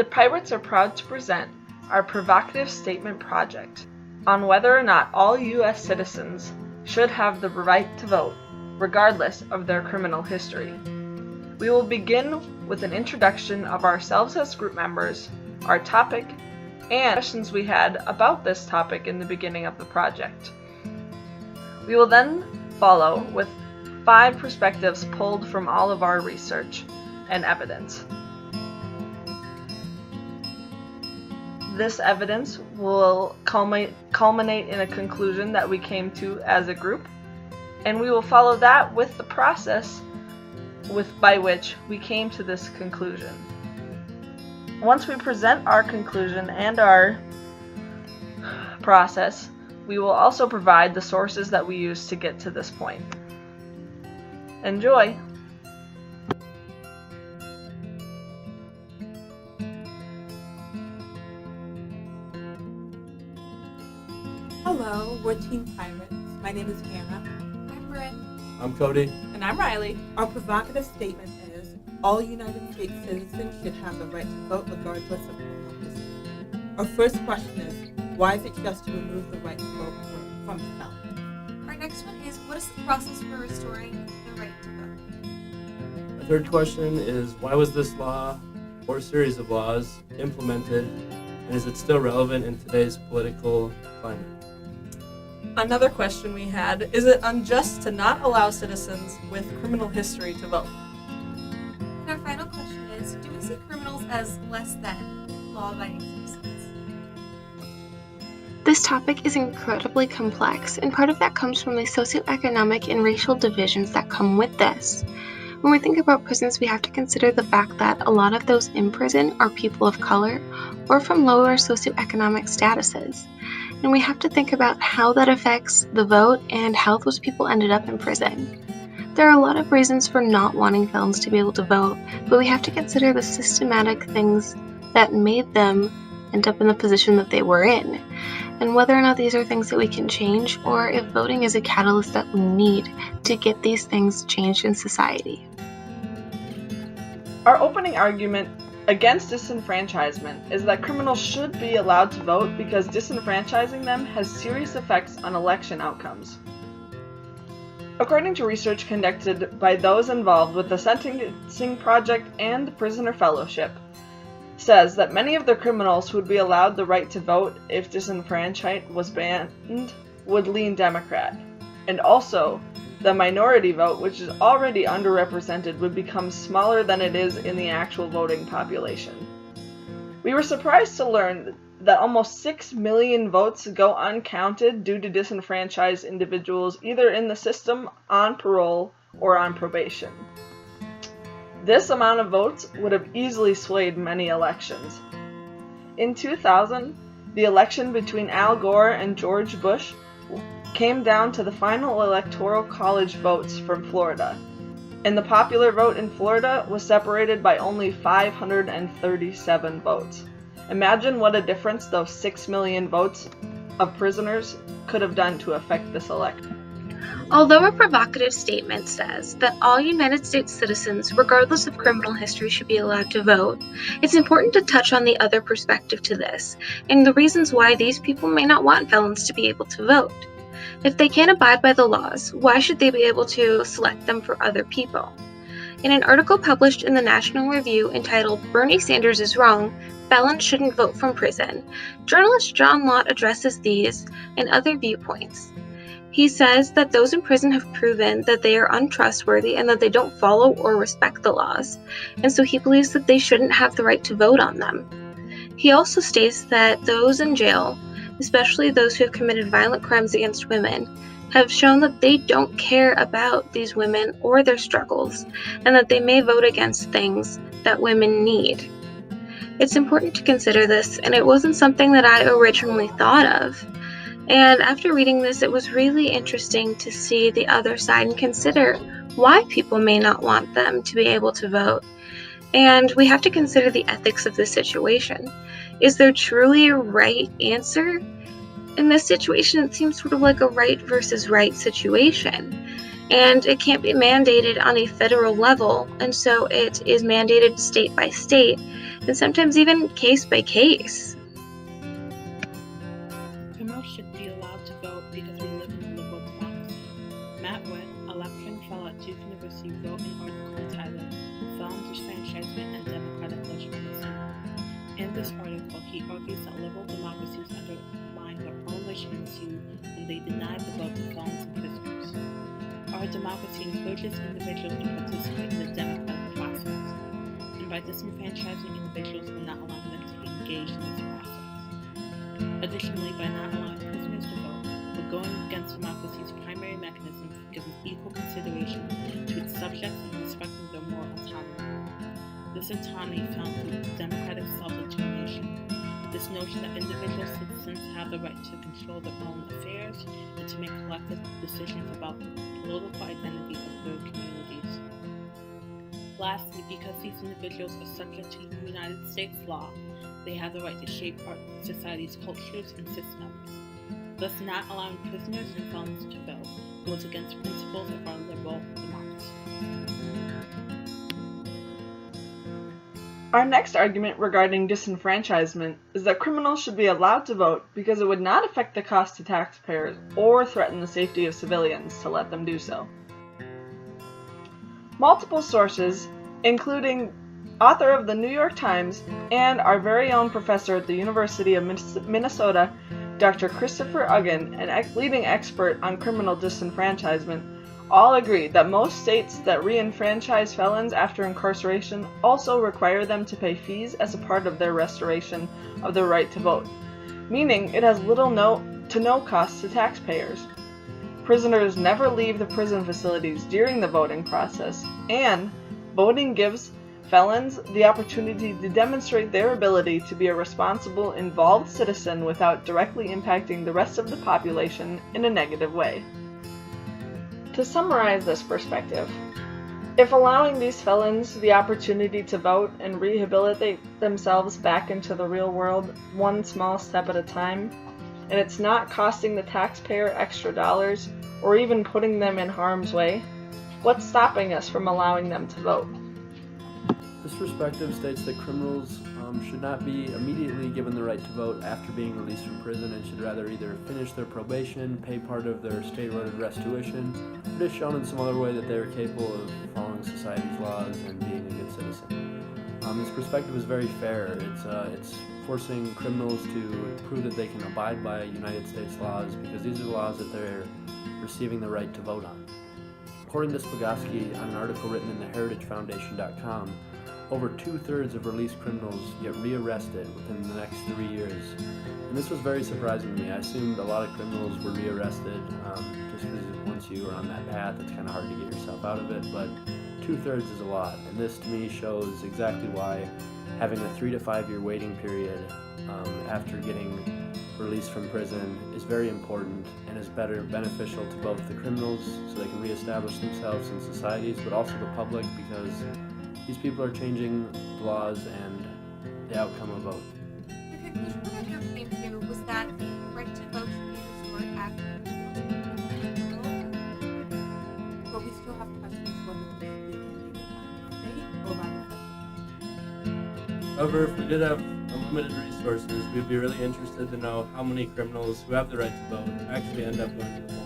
The Pirates are proud to present our provocative statement project on whether or not all U.S. citizens should have the right to vote, regardless of their criminal history. We will begin with an introduction of ourselves as group members, our topic, and questions we had about this topic in the beginning of the project. We will then follow with 5 perspectives pulled from all of our research and evidence. This evidence will culminate in a conclusion that we came to as a group, and we will follow that with the process by which we came to this conclusion. Once we present our conclusion and our process, we will also provide the sources that we used to get to this point. Enjoy! Hello, we're Team Pirates. My name is Hannah. I'm Britt. I'm Cody. And I'm Riley. Our provocative statement is, all United States citizens should have the right to vote regardless of criminal history. Our first question is, why is it just to remove the right to vote from felons? Our next one is, what is the process for restoring the right to vote? The third question is, why was this law or series of laws implemented, and is it still relevant in today's political climate? Another question we had, is it unjust to not allow citizens with criminal history to vote? And our final question is, do we see criminals as less than law-abiding citizens? This topic is incredibly complex, and part of that comes from the socioeconomic and racial divisions that come with this. When we think about prisons, we have to consider the fact that a lot of those in prison are people of color or from lower socioeconomic statuses. And we have to think about how that affects the vote and how those people ended up in prison. There are a lot of reasons for not wanting felons to be able to vote, but we have to consider the systematic things that made them end up in the position that they were in, and whether or not these are things that we can change, or if voting is a catalyst that we need to get these things changed in society. Our opening argument against disenfranchisement is that criminals should be allowed to vote because disenfranchising them has serious effects on election outcomes. According to research conducted by those involved with the Sentencing Project and Prisoner Fellowship, says that many of the criminals who would be allowed the right to vote if disenfranchisement was banned would lean Democrat, and also the minority vote, which is already underrepresented, would become smaller than it is in the actual voting population. We were surprised to learn that almost 6 million votes go uncounted due to disenfranchised individuals either in the system, on parole, or on probation. This amount of votes would have easily swayed many elections. In 2000, the election between Al Gore and George Bush came down to the final electoral college votes from Florida, and the popular vote in Florida was separated by only 537 votes. Imagine what a difference those 6 million votes of prisoners could have done to affect this election. Although a provocative statement says that all United States citizens, regardless of criminal history, should be allowed to vote, it's important to touch on the other perspective to this, and the reasons why these people may not want felons to be able to vote. If they can't abide by the laws, why should they be able to select them for other people? In an article published in the National Review entitled "Bernie Sanders is Wrong, Felons Shouldn't Vote from Prison," journalist John Lott addresses these and other viewpoints. He says that those in prison have proven that they are untrustworthy and that they don't follow or respect the laws, and so he believes that they shouldn't have the right to vote on them. He also states that those in jail, especially those who have committed violent crimes against women, have shown that they don't care about these women or their struggles, and that they may vote against things that women need. It's important to consider this, and it wasn't something that I originally thought of. And after reading this, it was really interesting to see the other side and consider why people may not want them to be able to vote. And we have to consider the ethics of this situation. Is there truly a right answer? In this situation, it seems sort of like a right versus right situation. and it can't be mandated on a federal level, and so it is mandated state by state, and sometimes even case by case. Criminals should be allowed to vote because we live in a liberal democracy. Matt Witt, a lecturing fellow at Duke University, wrote an article entitled Felons, Disfranchisement, and Democratic Legitimacy. In this article, he argues that liberal democracies undermine their own legitimacy when they deny the vote to felons and prisoners. Our democracy encourages individuals to participate in the democratic process, and by disenfranchising individuals, we're not allowing them to engage in this process. Additionally, by not allowing prisoners to vote, we're going against democracy's primary mechanism for giving equal consideration to its subjects and respecting their moral autonomy. This autonomy found through democratic self-determination. This notion that individual citizens have the right to control their own affairs and to make collective decisions about the political identity of their communities. Lastly, because these individuals are subject to United States law, they have the right to shape our society's cultures and systems. Thus, not allowing prisoners and felons to vote goes against principles of our liberal democracy. Our next argument regarding disenfranchisement is that criminals should be allowed to vote because it would not affect the cost to taxpayers or threaten the safety of civilians to let them do so. Multiple sources, including author of the New York Times and our very own professor at the University of Minnesota, Dr. Christopher Uggan, an leading expert on criminal disenfranchisement, all agree that most states that re-enfranchise felons after incarceration also require them to pay fees as a part of their restoration of their right to vote, meaning it has little to no cost to taxpayers. Prisoners never leave the prison facilities during the voting process, and voting gives felons the opportunity to demonstrate their ability to be a responsible, involved citizen without directly impacting the rest of the population in a negative way. To summarize this perspective, if allowing these felons the opportunity to vote and rehabilitate themselves back into the real world one small step at a time, and it's not costing the taxpayer extra dollars or even putting them in harm's way, what's stopping us from allowing them to vote? This perspective states that criminals should not be immediately given the right to vote after being released from prison and should rather either finish their probation, pay part of their state-ordered restitution, or just shown in some other way that they are capable of following society's laws and being a good citizen. This perspective is very fair. It's forcing criminals to prove that they can abide by United States laws because these are the laws that they're receiving the right to vote on. According to Spagowski, on an article written in theheritagefoundation.com, over 2/3 of released criminals get rearrested within the next 3 years. And this was very surprising to me. I assumed a lot of criminals were rearrested just because once you are on that path, it's kind of hard to get yourself out of it, but 2/3 is a lot. And this to me shows exactly why having a 3 to 5 year waiting period after getting released from prison is very important and is beneficial to both the criminals so they can reestablish themselves in societies, but also the public because these people are changing the laws and the outcome of vote. The conclusion of your claim here was that the right to vote should be restored after But we still have questions whether this should be mandated by the state or by the federal. However, if we did have unlimited resources, we'd be really interested to know how many criminals who have the right to vote actually end up going to the polls.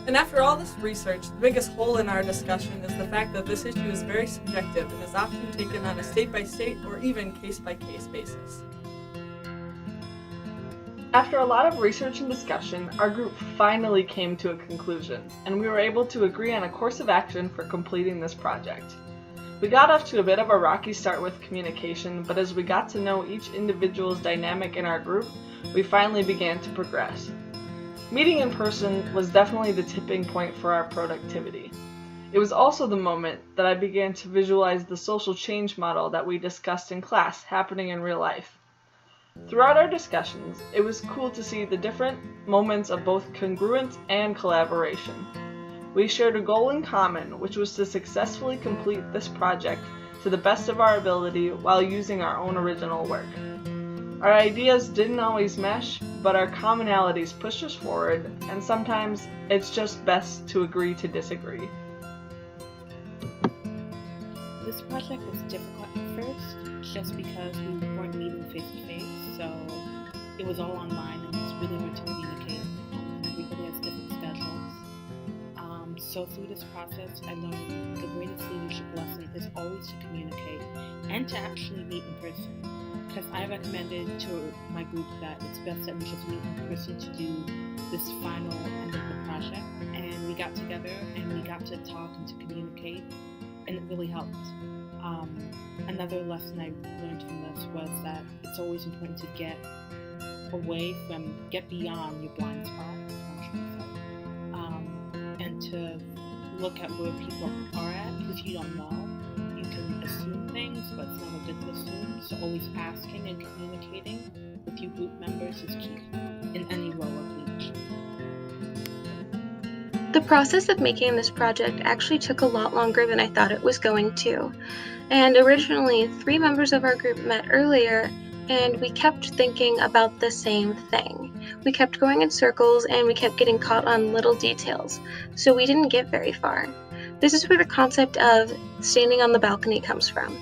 And after all this research, the biggest hole in our discussion is the fact that this issue is very subjective and is often taken on a state-by-state or even case-by-case basis. After a lot of research and discussion, our group finally came to a conclusion, and we were able to agree on a course of action for completing this project. We got off to a bit of a rocky start with communication, but as we got to know each individual's dynamic in our group, we finally began to progress. Meeting in person was definitely the tipping point for our productivity. It was also the moment that I began to visualize the social change model that we discussed in class happening in real life. Throughout our discussions, it was cool to see the different moments of both congruence and collaboration. We shared a goal in common, which was to successfully complete this project to the best of our ability while using our own original work. Our ideas didn't always mesh, but our commonalities pushed us forward, and sometimes it's just best to agree to disagree. This project was difficult at first, just because we weren't meeting face to face, so it was all online and it was really hard to communicate. Everybody has different schedules. So through this process, I learned the greatest leadership lesson is always to communicate and to actually meet in person. Because I recommended to my group that it's best that we just meet in person to do this final end of the project. And we got together and we got to talk and to communicate, and it really helped. Another lesson I learned from this was that it's always important to get beyond your blind spot, and to look at where people are at, because you don't know. You can assume things, but it's never good to assume. So always asking and communicating with your group members is key in any role of leadership. The process of making this project actually took a lot longer than I thought it was going to. And originally, 3 members of our group met earlier, and we kept thinking about the same thing. We kept going in circles, and we kept getting caught on little details, so we didn't get very far. This is where the concept of standing on the balcony comes from.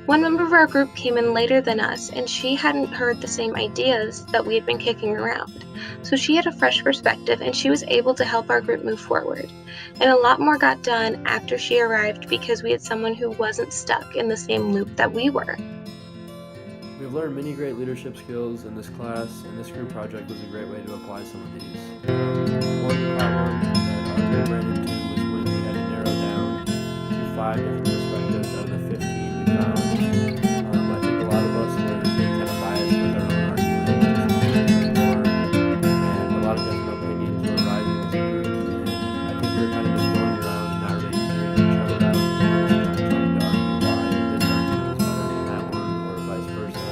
One member of our group came in later than us, and she hadn't heard the same ideas that we had been kicking around. So she had a fresh perspective, and she was able to help our group move forward. And a lot more got done after she arrived because we had someone who wasn't stuck in the same loop that we were. We've learned many great leadership skills in this class, and this group project was a great way to apply some of these. One problem that we ran into was when we had to narrow down to 5 different perspectives out of the 15 we found. I think a lot of us were being kind of biased with our own arguments, and a lot of different opinions were arising as a group, and I think we were kind of just going around and not really hearing each other out, and trying to argue why this argument was better than that one, or vice versa.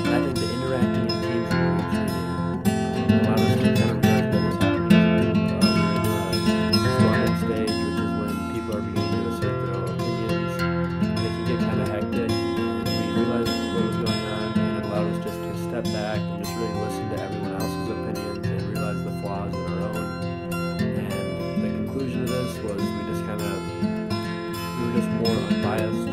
I think the interacting in teams and groups allowed us to kind of realize what was happening. We were in the storming stage, which is when people are beginning to assert their own opinions, and it can get kind of hectic. We realized what was going on, and it allowed us just to step back and just really listen to everyone else's opinions and realize the flaws in our own. And the conclusion of this was we were just more unbiased